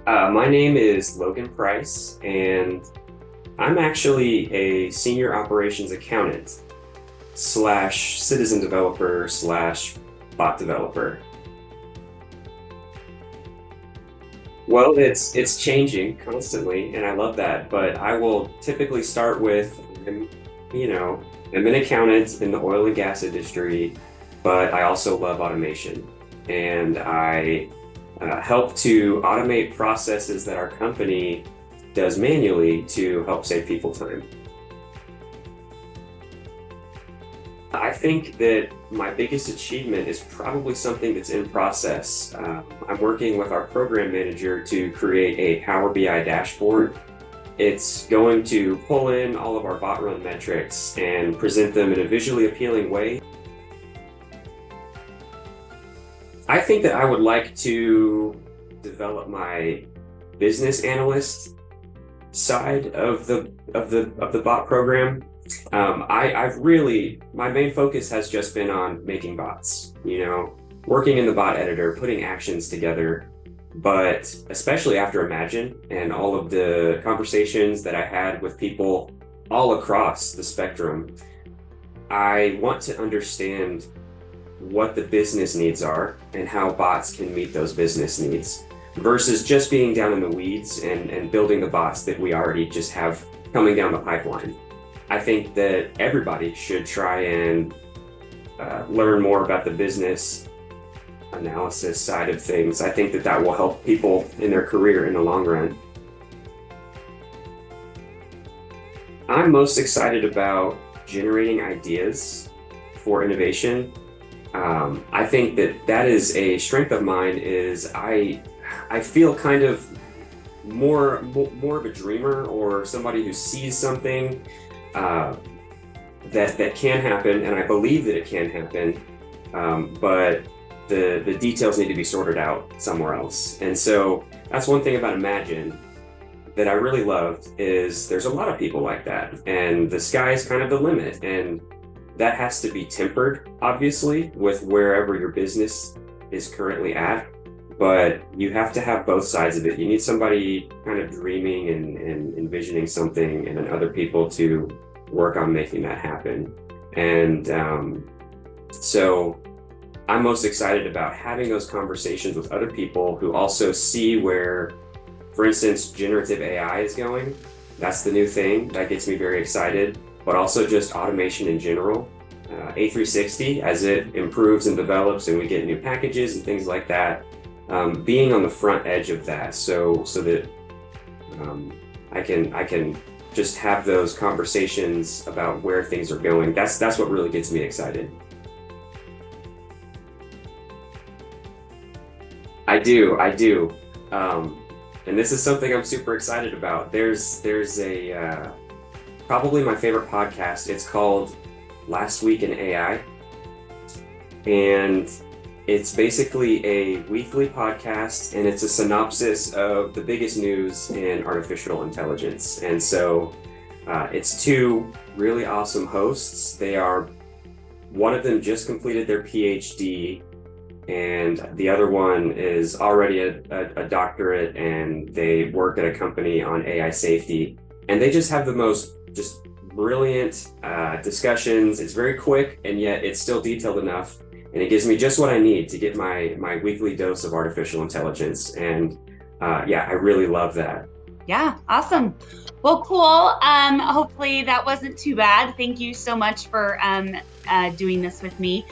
My name is Logan Price, and I'm actually a senior operations accountant slash citizen developer slash bot developer. Well, it's changing constantly, and I love that. But I will typically start with, you know, I'm an accountant in the oil and gas industry, but I also love automation, and I help to automate processes that our company does manually to help save people time. I think that my biggest achievement is probably something that's in process. I'm working with our program manager to create a Power BI dashboard. It's going to pull in all of our bot run metrics and present them in a visually appealing way. I think that I would like to develop my business analyst side of the bot program. I've really, my main focus has just been on making bots, working in the bot editor, putting actions together. But especially after Imagine and all of the conversations that I had with people all across the spectrum, I want to understand what the business needs are and how bots can meet those business needs versus just being down in the weeds and building the bots that we already just have coming down the pipeline. I think that everybody should try and learn more about the business analysis side of things. I think that that will help people in their career in the long run. I'm most excited about generating ideas for innovation. I think that that is a strength of mine. Is I feel kind of more of a dreamer or somebody who sees something that can happen, and I believe that it can happen, but the details need to be sorted out somewhere else. And so that's one thing about Imagine that I really loved is there's a lot of people like that, and the sky is kind of the limit, and that has to be tempered, obviously, with wherever your business is currently at. But you have to have both sides of it. You need somebody kind of dreaming and envisioning something, and then other people to work on making that happen. And so I'm most excited about having those conversations with other people who also see where, for instance, generative AI is going. That's the new thing that gets me very excited, but also just automation in general. A360, as it improves and develops and we get new packages and things like that, being on the front edge of that, so that I can just have those conversations about where things are going. That's what really gets me excited. I do. And this is something I'm super excited about. There's a probably my favorite podcast. It's called Last Week in AI, and it's basically a weekly podcast, and it's a synopsis of the biggest news in artificial intelligence. And so it's two really awesome hosts. One of them just completed their PhD, and the other one is already a doctorate, and they work at a company on AI safety. And they just have the most just brilliant discussions. It's very quick, and yet it's still detailed enough. And it gives me just what I need to get my weekly dose of artificial intelligence. And I really love that. Yeah, awesome. Well, cool. Hopefully that wasn't too bad. Thank you so much for doing this with me.